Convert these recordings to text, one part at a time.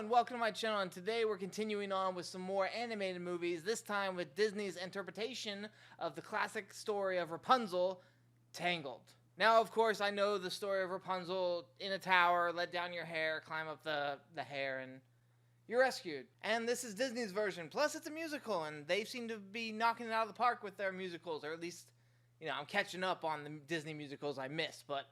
and welcome to my channel, and today we're continuing on with some more animated movies, this time with Disney's interpretation of the classic story of Rapunzel, Tangled. Now, of course, I know the story of Rapunzel in a tower, let down your hair, climb up the hair, and you're rescued. And this is Disney's version, plus it's a musical, and they seem to be knocking it out of the park with their musicals, or at least, you know, I'm catching up on the Disney musicals I missed, but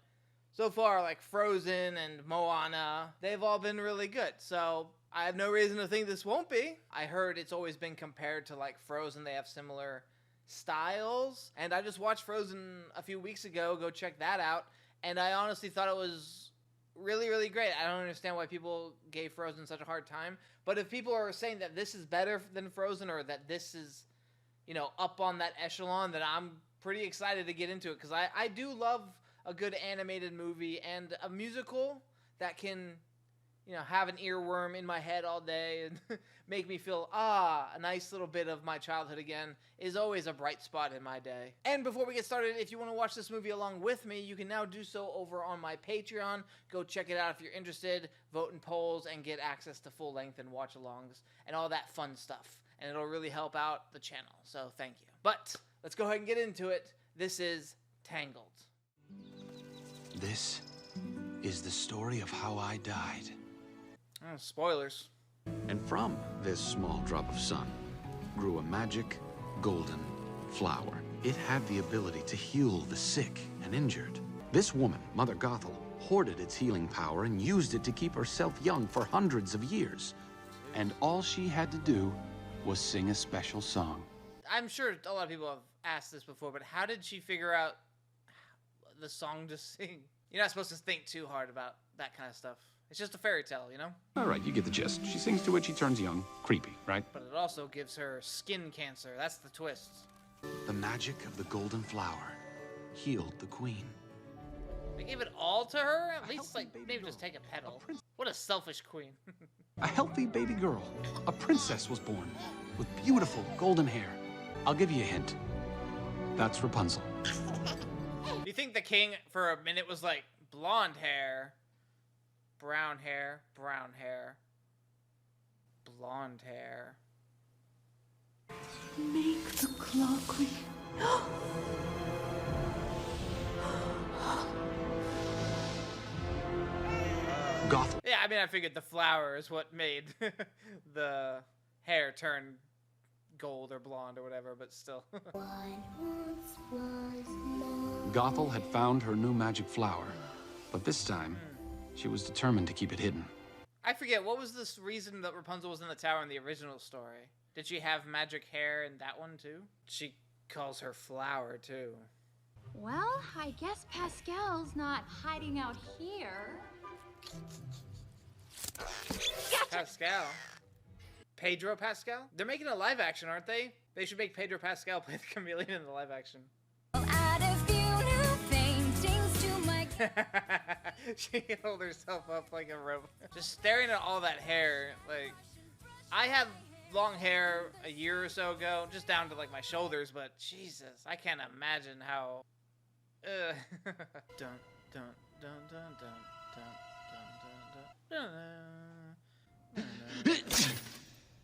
so far, like Frozen and Moana, they've all been really good. So I have no reason to think this won't be. I heard it's always been compared to like Frozen. They have similar styles. And I just watched Frozen a few weeks ago. Go check that out. And I honestly thought it was really, really great. I don't understand why people gave Frozen such a hard time. But if people are saying that this is better than Frozen, or that this is, you know, up on that echelon, then I'm pretty excited to get into it. Because I do love a good animated movie, and a musical that can, you know, have an earworm in my head all day and make me feel, a nice little bit of my childhood again is always a bright spot in my day. And before we get started, if you want to watch this movie along with me, you can now do so over on my Patreon. Go check it out if you're interested, vote in polls, and get access to full-length and watch-alongs and all that fun stuff. And it'll really help out the channel, so thank you. But let's go ahead and get into it. This is Tangled. This is the story of how I died. Oh, spoilers. And from this small drop of sun grew a magic golden flower. It had the ability to heal the sick and injured. This woman, Mother Gothel, hoarded its healing power and used it to keep herself young for hundreds of years. And all she had to do was sing a special song. I'm sure a lot of people have asked this before, but how did she figure out the song to sing? You're not supposed to think too hard about that kind of stuff. It's just a fairy tale, you know? All right, you get the gist. She sings to it, she turns young. Creepy, right? But it also gives her skin cancer. That's the twist. The magic of the golden flower healed the queen. They gave it all to her? At least, like, maybe just take a petal. What a selfish queen. A healthy baby girl. A princess was born with beautiful golden hair. I'll give you a hint. That's Rapunzel. Do you think the king, for a minute, was like, blonde hair, brown hair, brown hair, blonde hair? Make the clock ring. Gothel. Yeah, I mean, I figured the flower is what made the hair turn gold or blonde or whatever, but still. Gothel had found her new magic flower, but this time, she was determined to keep it hidden. I forget, what was this reason that Rapunzel was in the tower in the original story? Did she have magic hair in that one too? She calls her flower too. Well, I guess Pascal's not hiding out here. Gotcha. Pascal? Pedro Pascal? They're making a live action, aren't they? They should make Pedro Pascal play the chameleon in the live action. I'll add a few new paintings to my... She can hold herself up like a rope. Just staring at all that hair, like... I had long hair a year or so ago, just down to like my shoulders, but Jesus, I can't imagine how... dun, dun, dun, dun, dun, dun, dun, dun, dun, dun, dun.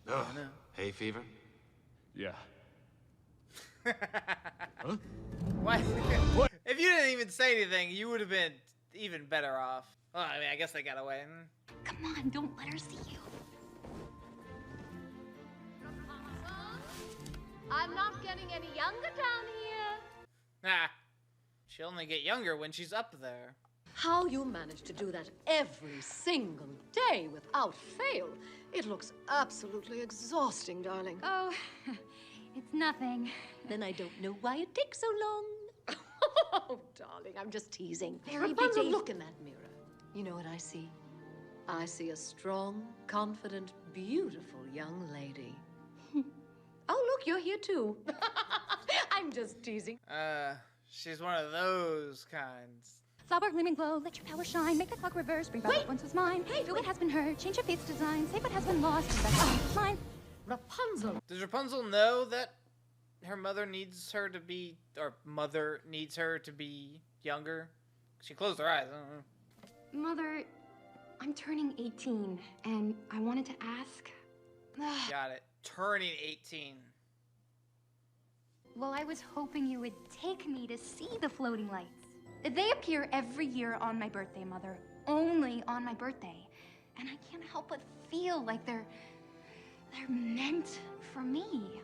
Ugh. Hay fever? Yeah. Huh? What? If you didn't even say anything, you would have been even better off. Well, I mean, I guess they got away. Come on, don't let her see you. I'm not getting any younger down here. Nah. She'll only get younger when she's up there. How you manage to do that every single day without fail. It looks absolutely exhausting, darling. Oh, it's nothing. Then I don't know why it takes so long. Oh, darling, I'm just teasing. Very Rapunzel, busy. look in that mirror. You know what I see? I see a strong, confident, beautiful young lady. Oh, look, you're here too. I'm just teasing. She's one of those kinds. Flower gleaming glow, let your power shine, make the clock reverse, bring back what once was mine. Do what has been heard, change your fate's design, save what has been lost, and back on mine. Rapunzel. Does Rapunzel know that her mother needs her to be, or mother needs her to be younger? She closed her eyes. I don't know. Mother, I'm turning 18, and I wanted to ask... Got it. Turning 18. Well, I was hoping you would take me to see the floating lights. They appear every year on my birthday, Mother. Only on my birthday. And I can't help but feel like they're meant for me.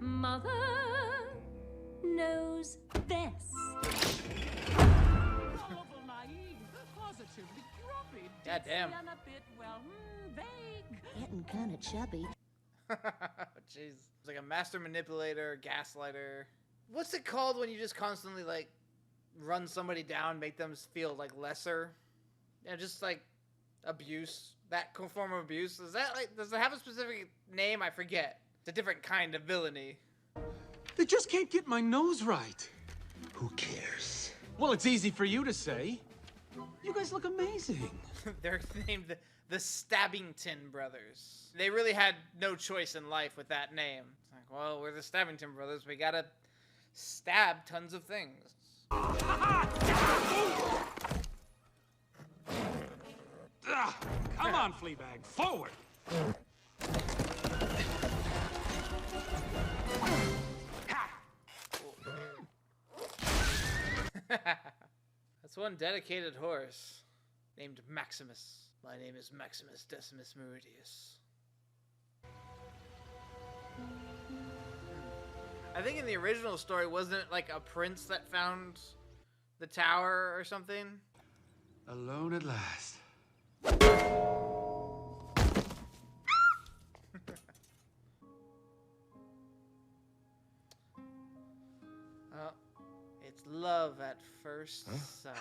Mother knows best. God damn. Getting kind of chubby. Jeez. It's like a master manipulator, gaslighter. What's it called when you just constantly, like, run somebody down, make them feel, like, lesser? Yeah, just, like, abuse. That form of abuse. Is that, like, does it have a specific name? I forget. It's a different kind of villainy. They just can't get my nose right. Who cares? Well, it's easy for you to say. You guys look amazing. They're named the Stabbington Brothers. They really had no choice in life with that name. It's like, well, we're the Stabbington Brothers. We gotta stab tons of things. Come on, Fleabag, forward. That's one dedicated horse named Maximus. My name is Maximus Decimus Meridius. I think in the original story, wasn't it like a prince that found the tower or something? Alone at last. Oh, it's love at first sight.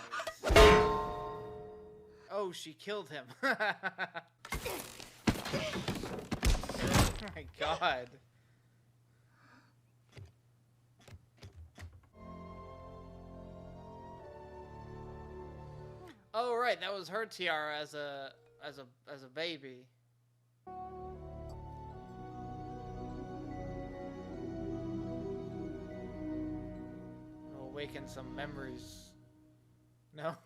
Oh, she killed him. Oh my god. Oh right, that was her tiara as a baby. It'll awaken some memories. No?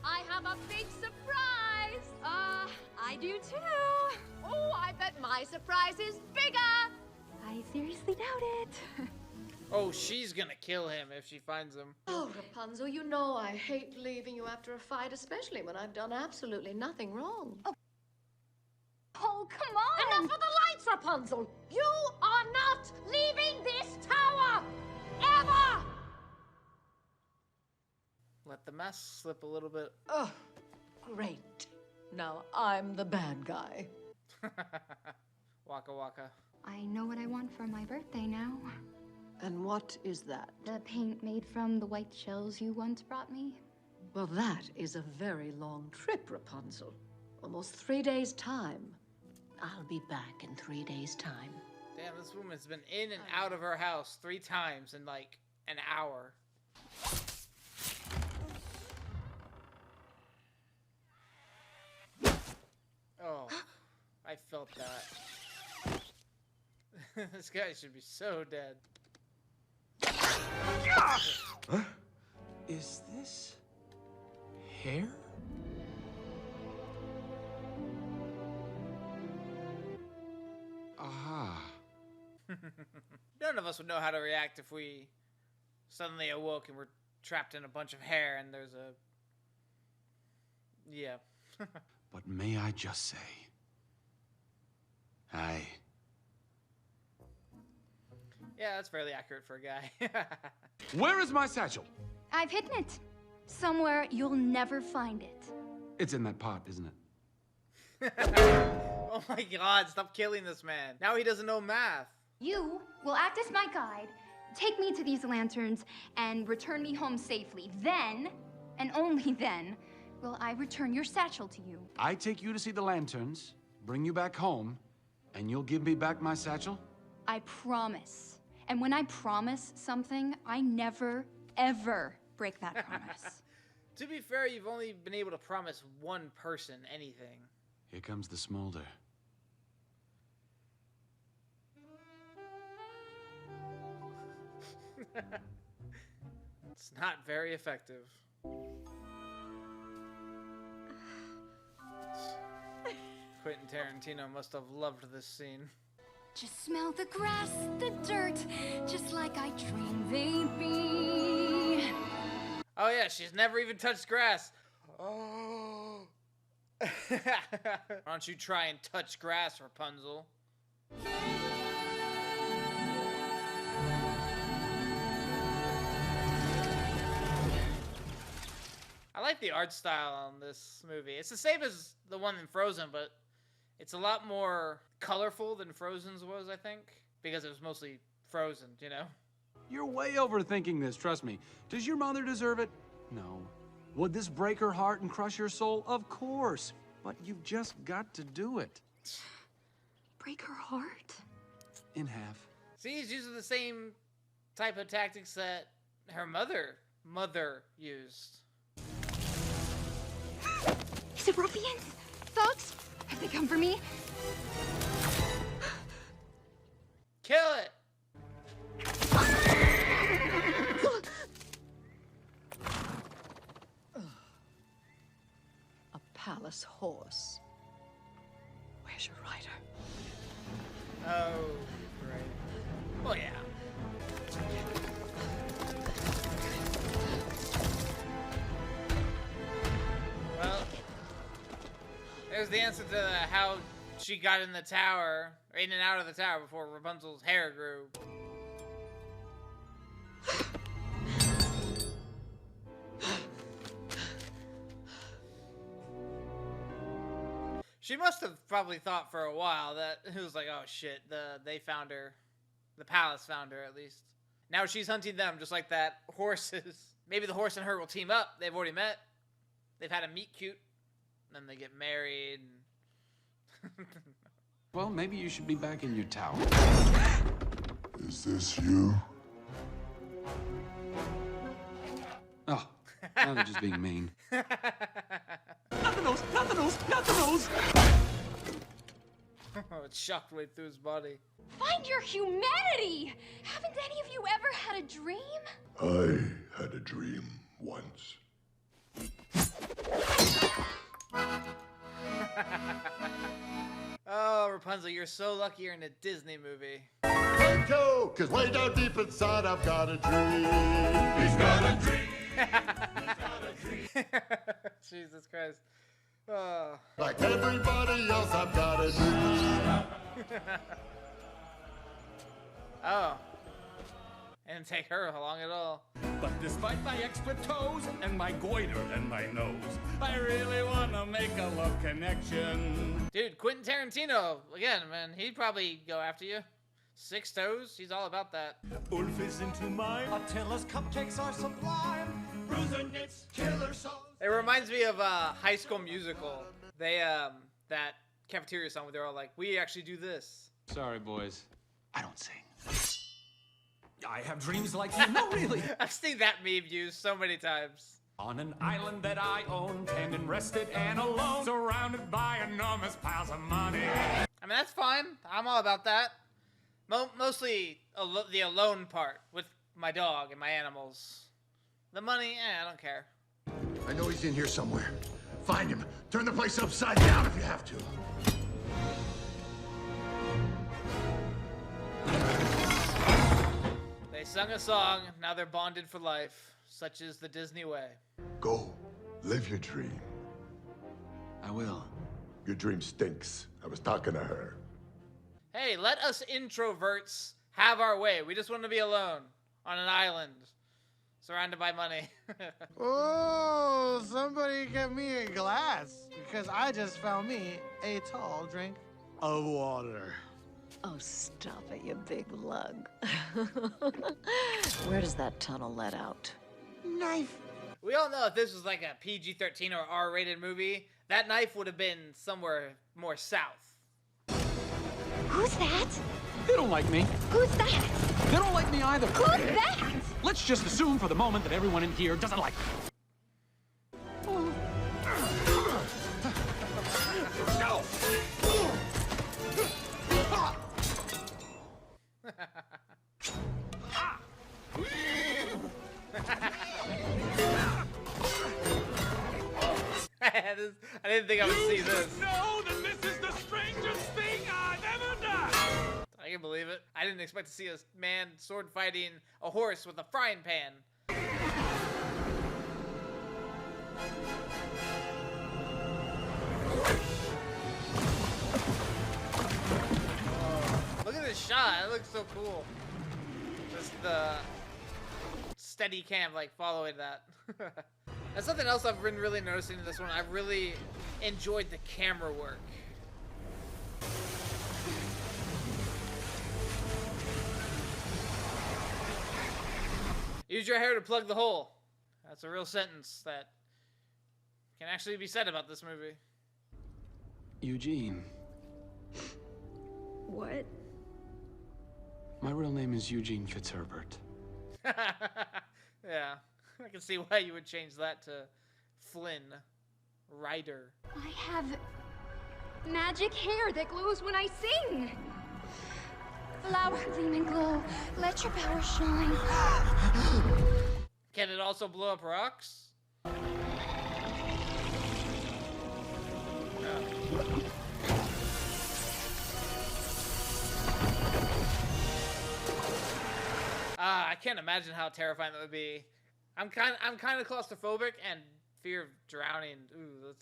I have a big surprise! I do too! Oh, I bet my surprise is bigger! I seriously doubt it. Oh, she's gonna kill him if she finds him. Oh, Rapunzel, you know I hate leaving you after a fight, especially when I've done absolutely nothing wrong. Oh, come on! Enough of the lights, Rapunzel! You are not leaving this tower! Ever! Let the mask slip a little bit. Oh, great. Now I'm the bad guy. Waka waka. I know what I want for my birthday now. And what is that? The paint made from the white shells you once brought me. Well, that is a very long trip, Rapunzel. Almost 3 days' time. I'll be back in 3 days' time. Damn, this woman's been in and out of her house 3 times in like an hour. Oh, I felt that. This guy should be so dead. Huh? Is this hair? Aha. None of us would know how to react if we suddenly awoke and we're trapped in a bunch of hair and there's a... Yeah. But may I just say, Yeah, that's fairly accurate for a guy. Where is my satchel? I've hidden it. Somewhere you'll never find it. It's in that pot, isn't it? Oh my god, stop killing this man. Now he doesn't know math. You will act as my guide, take me to these lanterns, and return me home safely. Then, and only then, will I return your satchel to you. I take you to see the lanterns, bring you back home, and you'll give me back my satchel? I promise. And when I promise something, I never, ever break that promise. To be fair, you've only been able to promise one person anything. Here comes the smolder. It's not very effective. Quentin Tarantino must have loved this scene. Just smell the grass, the dirt, just like I dreamed they'd be. Oh yeah, she's never even touched grass. Oh. Why don't you try and touch grass, Rapunzel? I like the art style on this movie. It's the same as the one in Frozen, but it's a lot more colorful than Frozen's was, I think, because it was mostly Frozen, you know? You're way overthinking this, trust me. Does your mother deserve it? No. Would this break her heart and crush her soul? Of course. But you've just got to do it. Break her heart? In half. See, he's using the same type of tactics that her mother used. Is it ruffians? Thugs? Have they come for me? Kill it! A palace horse. Where's your rider? Oh, great. Oh, yeah. Well, there's the answer to how she got in the tower, or in and out of the tower before Rapunzel's hair grew. She must have probably thought for a while that it was like, oh shit, they found her. The palace found her, at least. Now she's hunting them, just like that horse is. Maybe the horse and her will team up. They've already met. They've had a meet cute. Then they get married. Well, maybe you should be back in your tower. Is this you? Oh, now they're just being mean. Not the nose, not the nose, not the nose! Oh, it shocked way through his body. Find your humanity! Haven't any of you ever had a dream? I had a dream once. Oh, Rapunzel, you're so lucky you're in a Disney movie. Let go, cause way down deep inside I've got a dream. He's got a dream. He's got a dream. Jesus Christ. Oh. Like everybody else, I've got a dream. Oh. And take her along at all. But despite my extra toes and my goiter and my nose, I really wanna make a love connection. Dude, Quentin Tarantino, again, man, he'd probably go after you. 6 toes, he's all about that. Ulf is into mine. Attila's cupcakes are sublime. Bruiser knits, killer songs. It reminds me of High School Musical. They, that cafeteria song where they're all like, we actually do this. Sorry, boys. I don't sing. I have dreams like you. No, really. I've seen that meme used so many times. On an island that I own, tendon rested and alone, surrounded by enormous piles of money. I mean, that's fine. I'm all about that. Mostly the alone part with my dog and my animals. The money, I don't care. I know he's in here somewhere. Find him. Turn the place upside down if you have to. They sung a song, now they're bonded for life. Such is the Disney way. Go. Live your dream. I will. Your dream stinks. I was talking to her. Hey, let us introverts have our way. We just want to be alone on an island, surrounded by money. Oh, somebody get me a glass, because I just found me a tall drink of water. Oh, stop it, you big lug. Where does that tunnel let out? Knife. We all know if this was like a PG-13 or R-rated movie, that knife would have been somewhere more south. Who's that? They don't like me. Who's that? They don't like me either. Who's that? Let's just assume for the moment that everyone in here doesn't like me. I didn't think I would see this. Know that this is the strangest thing I've ever done. I can believe it. I didn't expect to see a man sword fighting a horse with a frying pan. Look at this shot. It looks so cool. Just the steady cam, like, following that. That's something else I've been really noticing in this one. I've really enjoyed the camera work. Use your hair to plug the hole. That's a real sentence that can actually be said about this movie. Eugene. What? My real name is Eugene Fitzherbert. Yeah, I can see why you would change that to Flynn Rider. I have magic hair that glows when I sing. Flower gleam and glow, let your power shine. Can it also blow up rocks? I can't imagine how terrifying that would be. I'm kind of claustrophobic and fear of drowning. Ooh,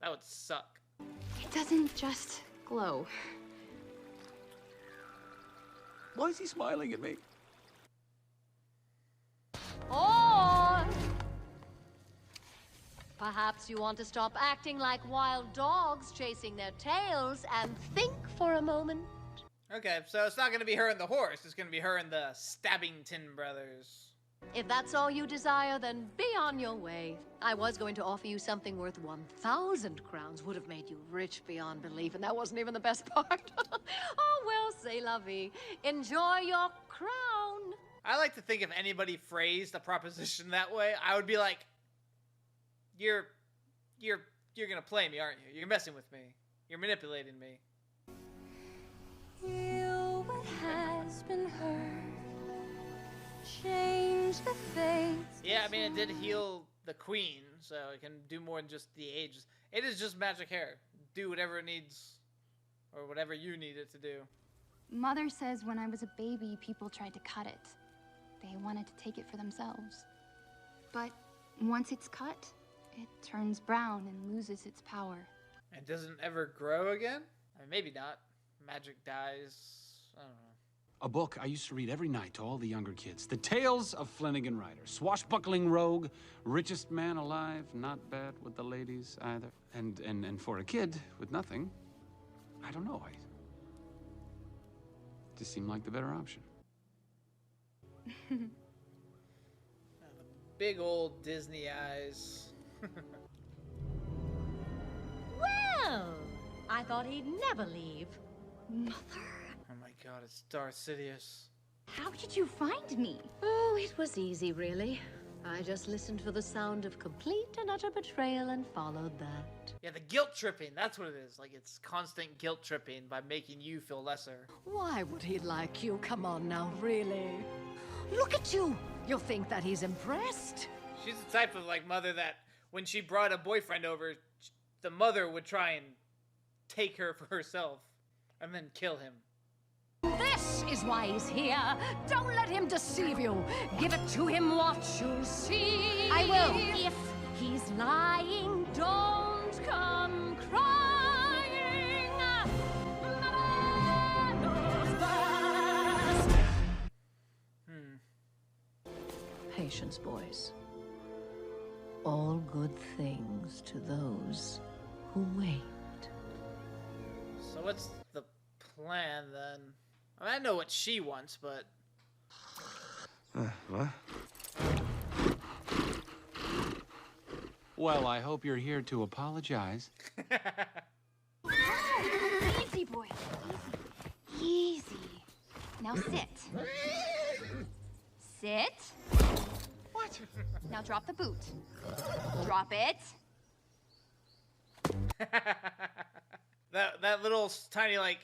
that would suck. It doesn't just glow. Why is he smiling at me? Or perhaps you want to stop acting like wild dogs chasing their tails and think for a moment. Okay, so it's not going to be her and the horse. It's going to be her and the Stabbington brothers. If that's all you desire, then be on your way. I was going to offer you something worth 1,000 crowns. Would have made you rich beyond belief, and that wasn't even the best part. Oh, well, c'est la vie. Enjoy your crown. I like to think if anybody phrased a proposition that way, I would be like, you're going to play me, aren't you? You're messing with me. You're manipulating me. Heal what has been hurt. Change the fates. Yeah, I mean, it did heal the queen, so it can do more than just the ages. It is just magic hair. Do whatever it needs, or whatever you need it to do. Mother says when I was a baby, people tried to cut it. They wanted to take it for themselves. But once it's cut, it turns brown and loses its power. And doesn't ever grow again? I mean, maybe not. Magic dies. I don't know. A book I used to read every night to all the younger kids. The Tales of Flynn Rider. Swashbuckling rogue, richest man alive, not bad with the ladies either. And for a kid with nothing, I don't know. Just seemed like the better option. Big old Disney eyes. Well, I thought he'd never leave. Mother, Oh my god, it's Darth Sidious. how did you find me? Oh, it was easy, really. I just listened for the sound of complete and utter betrayal and followed that. Yeah, the guilt tripping, that's what it is. Like, it's constant guilt tripping by making you feel lesser. Why would he like you? Come on now, really? Look at you! You'll think that he's impressed. She's the type of, like, mother that when she brought a boyfriend over, the mother would try and take her for herself and then kill him. This is why he's here. Don't let him deceive you. Give it to him, what you'll see. I will. If he's lying, don't come crying. Mama knows best. Patience, boys. All good things to those who wait. So what's the plan, then? I mean, I know what she wants, but... What? Well, I hope you're here to apologize. Easy, boy. Easy. Easy. Now sit. Sit. What? Now drop the boot. Drop it. that little tiny, like...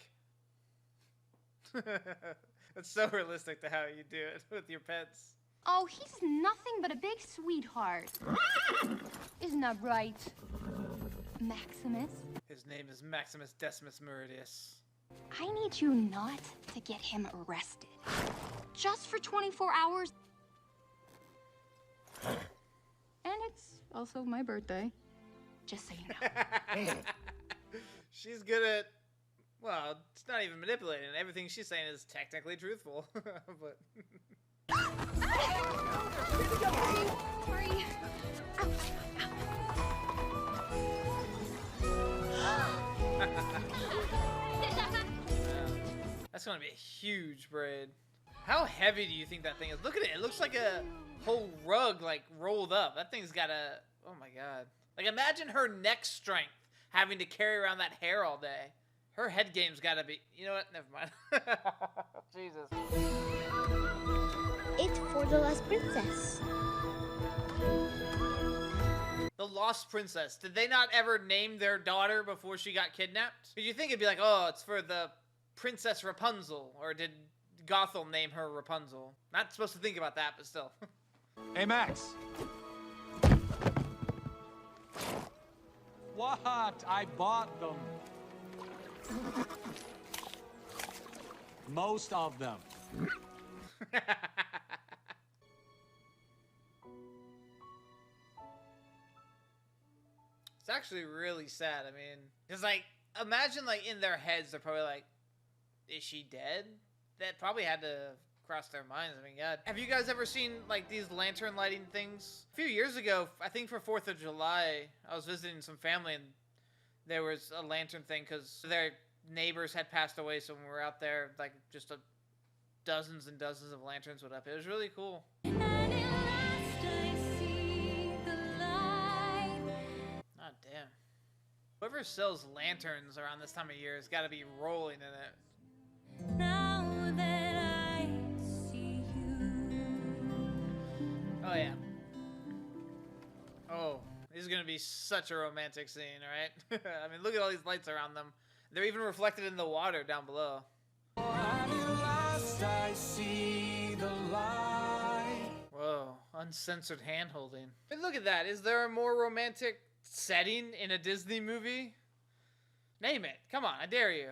It's so realistic to how you do it with your pets. Oh, he's nothing but a big sweetheart. Isn't that right? Maximus. His name is Maximus Decimus Meridius. I need you not to get him arrested. Just for 24 hours. And it's also my birthday. Just so you know. She's good at, well, it's not even manipulating. Everything she's saying is technically truthful. But Sorry. that's gonna be a huge braid. How heavy do you think that thing is? Look at it. It looks like a whole rug, like, rolled up. That thing's got a, oh my god. Like, imagine her neck strength having to carry around that hair all day. Her head game's gotta be, you know what? Never mind. Jesus. It's for the Lost Princess. The Lost Princess. Did they not ever name their daughter before she got kidnapped? Did you think it'd be like, oh, it's for the Princess Rapunzel? Or did Gothel name her Rapunzel? Not supposed to think about that, but still. Hey, Max. What? I bought them. Most of them. It's actually really sad. I mean, it's like, imagine, like, in their heads, they're probably like, is she dead? That probably had to cross their minds. I mean, God. Have you guys ever seen, like, these lantern lighting things? A few years ago, I think for 4th of July, I was visiting some family, and there was a lantern thing because their neighbors had passed away, so when we were out there, like, just dozens and dozens of lanterns went up. It was really cool. God damn. Whoever sells lanterns around this time of year has got to be rolling in it. Now that I see you. Oh, yeah. Oh, this is going to be such a romantic scene, right? I mean, look at all these lights around them. They're even reflected in the water down below. Last I see the light. Whoa, uncensored hand-holding. But look at that. Is there a more romantic setting in a Disney movie? Name it. Come on, I dare you.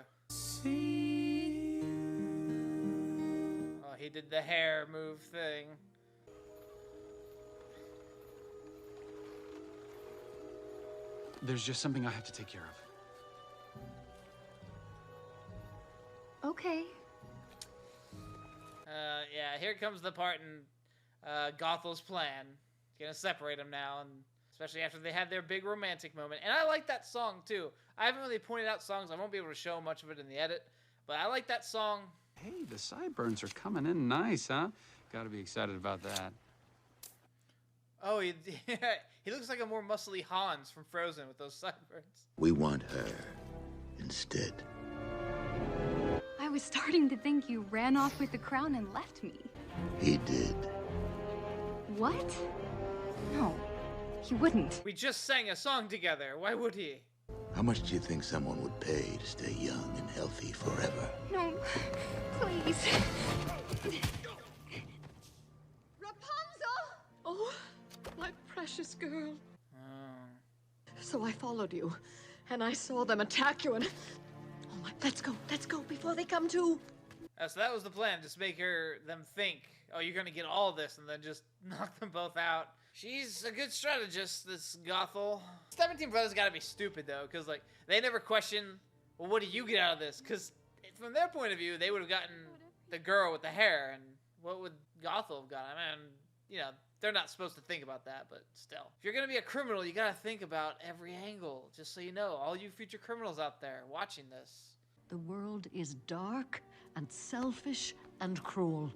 Oh, he did the hair move thing. There's just something I have to take care of. Okay. Yeah, here comes the part in Gothel's plan. He's gonna separate them now, and especially after they had their big romantic moment. And I like that song, too. I haven't really pointed out songs. I won't be able to show much of it in the edit, but I like that song. Hey, the sideburns are coming in nice, huh? Gotta be excited about that. Oh, he looks like a more muscly Hans from Frozen with those sideburns. We want her instead. I was starting to think you ran off with the crown and left me. He did. What? No, he wouldn't. We just sang a song together. Why would he? How much do you think someone would pay to stay young and healthy forever? No, please. Rapunzel! Oh, my precious girl. Oh. So I followed you, and I saw them attack you, and... Oh my, let's go before they come to. So that was the plan, just make them think, oh, you're gonna get all this, and then just knock them both out. She's a good strategist, this Gothel. 17 Brothers gotta be stupid, though, because, like, they never question, well, what do you get out of this? Because from their point of view, they would have gotten the girl with the hair, and what would Gothel have gotten? I mean, you know, they're not supposed to think about that, but still. If you're gonna be a criminal, you gotta think about every angle, just so you know. All you future criminals out there watching this. The world is dark and selfish and cruel.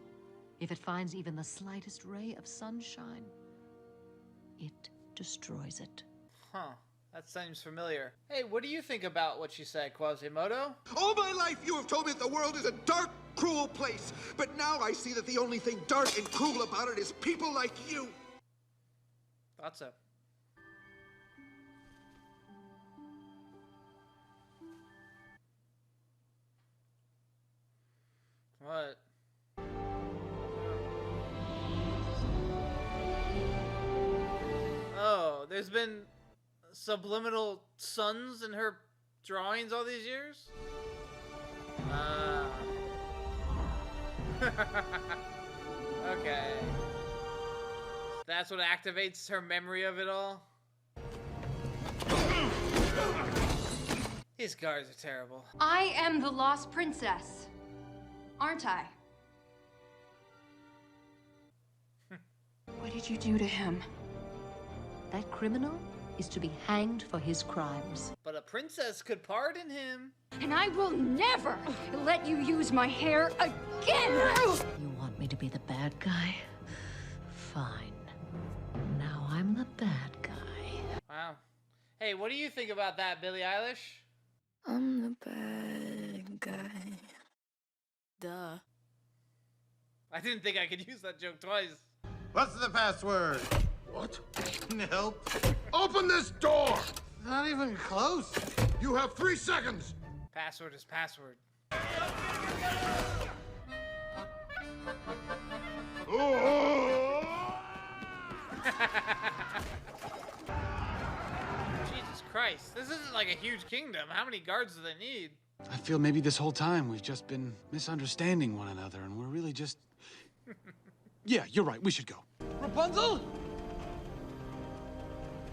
If it finds even the slightest ray of sunshine, it destroys it. Huh. That seems familiar. Hey, what do you think about what she said, Quasimodo? All my life you have told me that the world is a dark, cruel place. But now I see that the only thing dark and cruel about it is people like you. Thought so. What? Oh, there's been subliminal suns in her drawings all these years? Okay. That's what activates her memory of it all? These guards are terrible. I am the lost princess, aren't I? What did you do to him? That criminal is to be hanged for his crimes. But a princess could pardon him. And I will never let you use my hair again! You want me to be the bad guy? Fine. Now I'm the bad guy. Wow. Hey, what do you think about that, Billie Eilish? I'm the bad guy. Duh. I didn't think I could use that joke twice. What's the password? What? Nope. Open this door! Not even close. You have 3 seconds! Password is password. Jesus Christ. This isn't like a huge kingdom. How many guards do they need? I feel maybe this whole time we've just been misunderstanding one another, and we're really just... Yeah, you're right. We should go. Rapunzel?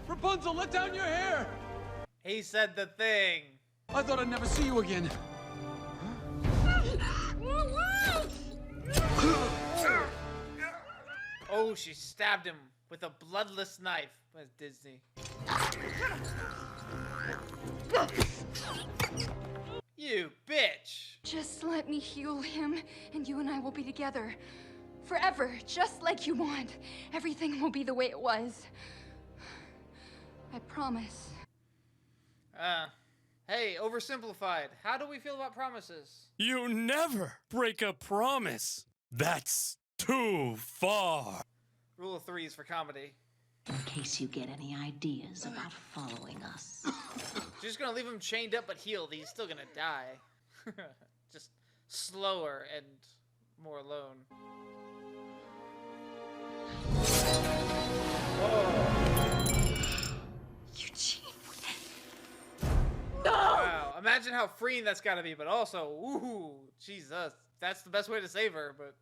Rapunzel, let down your hair! He said the thing. I thought I'd never see you again. Oh, she stabbed him with a bloodless knife. That's Disney. You bitch! Just let me heal him, and you and I will be together. Forever, just like you want. Everything will be the way it was. I promise. Hey, oversimplified. How do we feel about promises? You never break a promise. That's too far. Rule of threes for comedy. In case you get any ideas about following us. She's just gonna leave him chained up but healed. He's still gonna die. Just slower and more alone. Eugene. Wow, imagine how freeing that's gotta be, but also, ooh, Jesus. That's the best way to save her, but...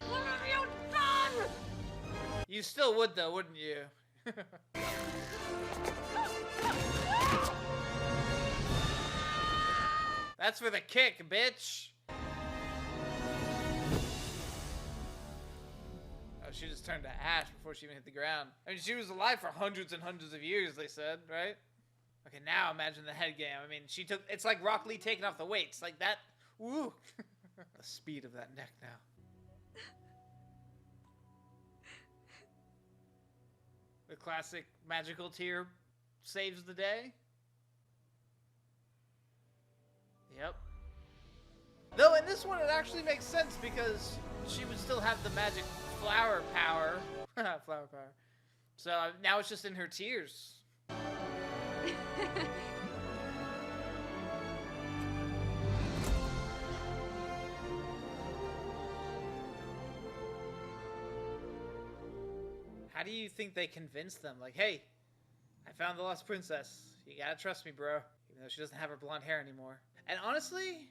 What have you done? You still would, though, wouldn't you? That's for the kick, bitch! Oh, she just turned to ash before she even hit the ground. I mean, she was alive for hundreds and hundreds of years, they said, right? Okay, now imagine the head game. I mean, she took... It's like Rock Lee taking off the weights. Like that... Woo! The speed of that neck now. The classic magical tear saves the day. Yep. Though in this one it actually makes sense because she would still have the magic flower power. Flower power. So now it's just in her tears. How do you think they convinced them? Like, hey, I found the lost princess. You gotta trust me, bro. Even though she doesn't have her blonde hair anymore. And honestly,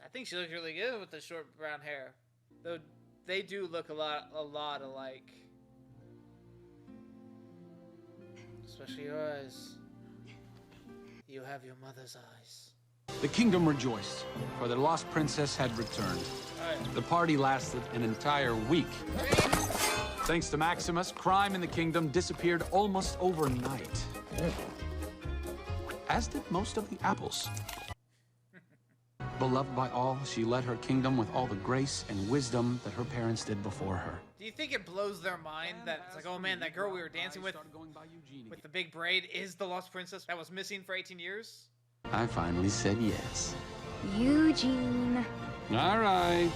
I think she looks really good with the short brown hair. Though they do look a lot alike. Especially your eyes. You have your mother's eyes. The kingdom rejoiced, for their lost princess had returned. Right. The party lasted an entire week. Thanks to Maximus, crime in the kingdom disappeared almost overnight. As did most of the apples. Beloved by all, she led her kingdom with all the grace and wisdom that her parents did before her. Do you think it blows their mind that it's like, oh man, that girl we were dancing with the big braid is the lost princess that was missing for 18 years? I finally said yes. Eugene. All right.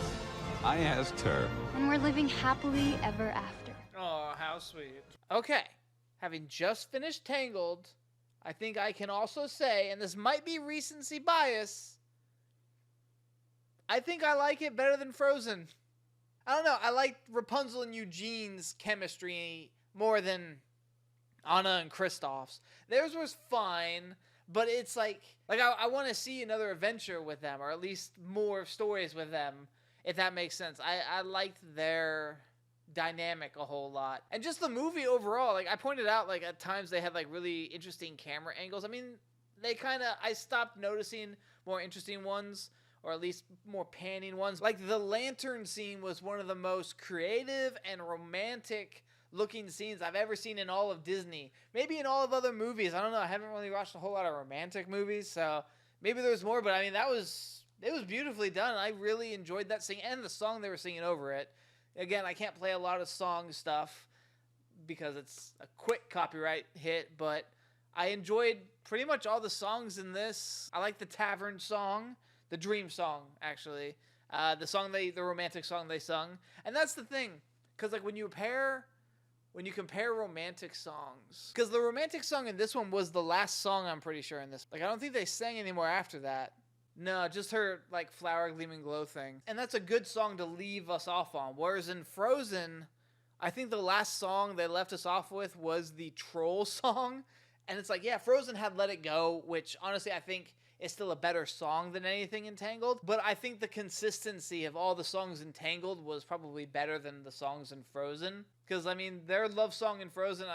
I asked her. And we're living happily ever after. Oh, how sweet. Okay, having just finished Tangled, I think I can also say, and this might be recency bias, I think I like it better than Frozen. I don't know, I like Rapunzel and Eugene's chemistry more than Anna and Kristoff's. Theirs was fine, but it's like I want to see another adventure with them, or at least more stories with them, if that makes sense. I liked their dynamic a whole lot. And just the movie overall, like I pointed out, like at times they had like really interesting camera angles. I mean, I stopped noticing more interesting ones, or at least more panning ones. Like the lantern scene was one of the most creative and romantic looking scenes I've ever seen in all of Disney. Maybe in all of other movies. I don't know. I haven't really watched a whole lot of romantic movies, so maybe there's more, but I mean, it was beautifully done. I really enjoyed that scene and the song they were singing over it. Again, I can't play a lot of song stuff because it's a quick copyright hit, but I enjoyed pretty much all the songs in this. I like the tavern song, the dream song, actually. The romantic song they sung. And that's the thing, because like when you compare romantic songs, because the romantic song in this one was the last song, I'm pretty sure, in this. Like, I don't think they sang anymore after that. No, just her, like, Flower Gleaming Glow thing. And that's a good song to leave us off on. Whereas in Frozen, I think the last song they left us off with was the Troll song. And it's like, yeah, Frozen had Let It Go, which honestly I think is still a better song than anything in Tangled. But I think the consistency of all the songs in Tangled was probably better than the songs in Frozen. Because, I mean, their love song in Frozen,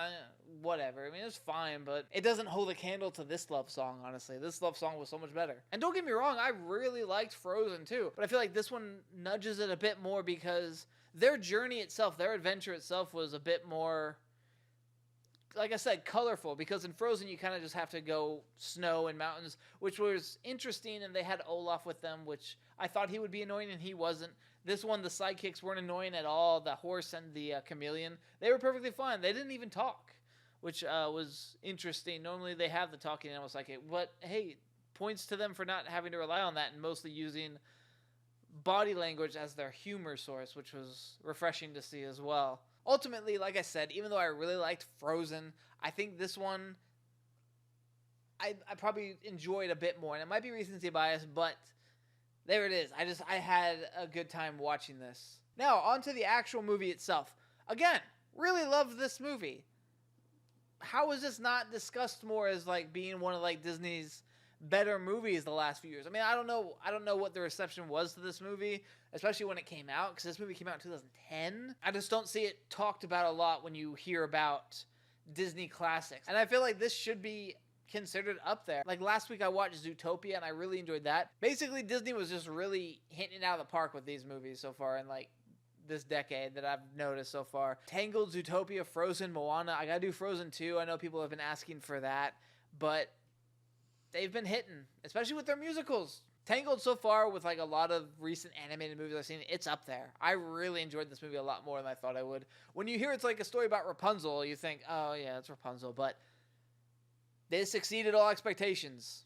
whatever. I mean, it's fine, but it doesn't hold a candle to this love song, honestly. This love song was so much better. And don't get me wrong, I really liked Frozen too. But I feel like this one nudges it a bit more because their journey itself, their adventure itself was a bit more, like I said, colorful, because in Frozen you kind of just have to go snow and mountains, which was interesting, and they had Olaf with them, which I thought he would be annoying, and he wasn't. This one, the sidekicks weren't annoying at all. The horse and the chameleon, they were perfectly fine. They didn't even talk, which was interesting. Normally they have the talking animal sidekick, but hey, points to them for not having to rely on that and mostly using body language as their humor source, which was refreshing to see as well. Ultimately, like I said, even though I really liked Frozen, I think this one I probably enjoyed a bit more. And it might be recency bias, but there it is. I had a good time watching this. Now, on to the actual movie itself. Again, really loved this movie. How is this not discussed more as like being one of like Disney's better movies the last few years? I mean, I don't know what the reception was to this movie, especially when it came out, because this movie came out in 2010. I just don't see it talked about a lot when you hear about Disney classics. And I feel like this should be considered up there. Like last week I watched Zootopia and I really enjoyed that. Basically, Disney was just really hitting it out of the park with these movies so far in like this decade that I've noticed so far. Tangled, Zootopia, Frozen, Moana. I gotta do Frozen 2. I know people have been asking for that, but they've been hitting, especially with their musicals. Tangled so far, with like a lot of recent animated movies I've seen, it's up there. I really enjoyed this movie a lot more than I thought I would. When you hear it's like a story about Rapunzel, you think, oh yeah, it's Rapunzel, but this exceeded all expectations.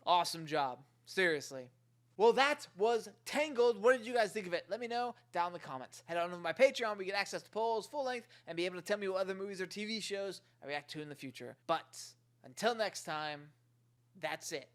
Awesome job. Seriously. Well, that was Tangled. What did you guys think of it? Let me know down in the comments. Head on over to my Patreon where you get access to polls, full length, and be able to tell me what other movies or TV shows I react to in the future. But until next time, that's it.